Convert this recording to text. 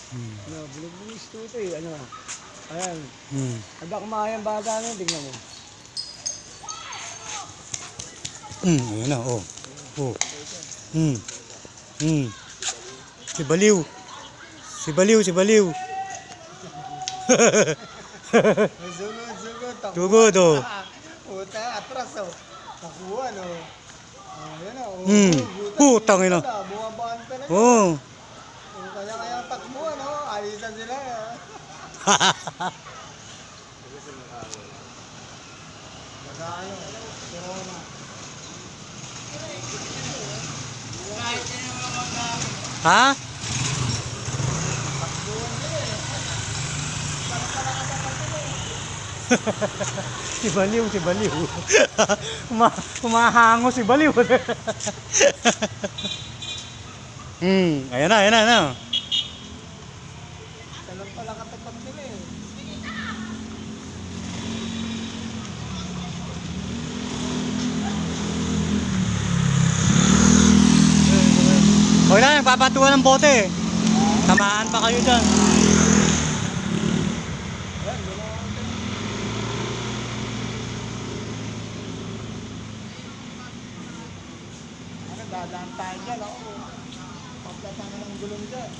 Ano, bulog-bulog ito eh. Ano, ayan. Hmm. Handa kumain ang bata na, tingnan mo. Ayan na, oh. Oh. Si Baliw. Si Baliw, si Baliw. Sugod. Tugod, oh. Puta, atras oh. Takuan oh. Ayan oh. Putang ina. Bumabaan talaga. Oh. Kaya takbuhan oh. Alisan sila eh. Magkano? Corona. Ha? Si Baliw, si Baliw. Kumahango si Baliw. Ayan na, ayan na, ayan na. Talang pala katapat nila eh. Huwag na, nagpapatuwa ng bote. Tamaan pa kayo dyan. Ano, dadaan tayo dyan oh. Pagkatanga ng gulong dyan.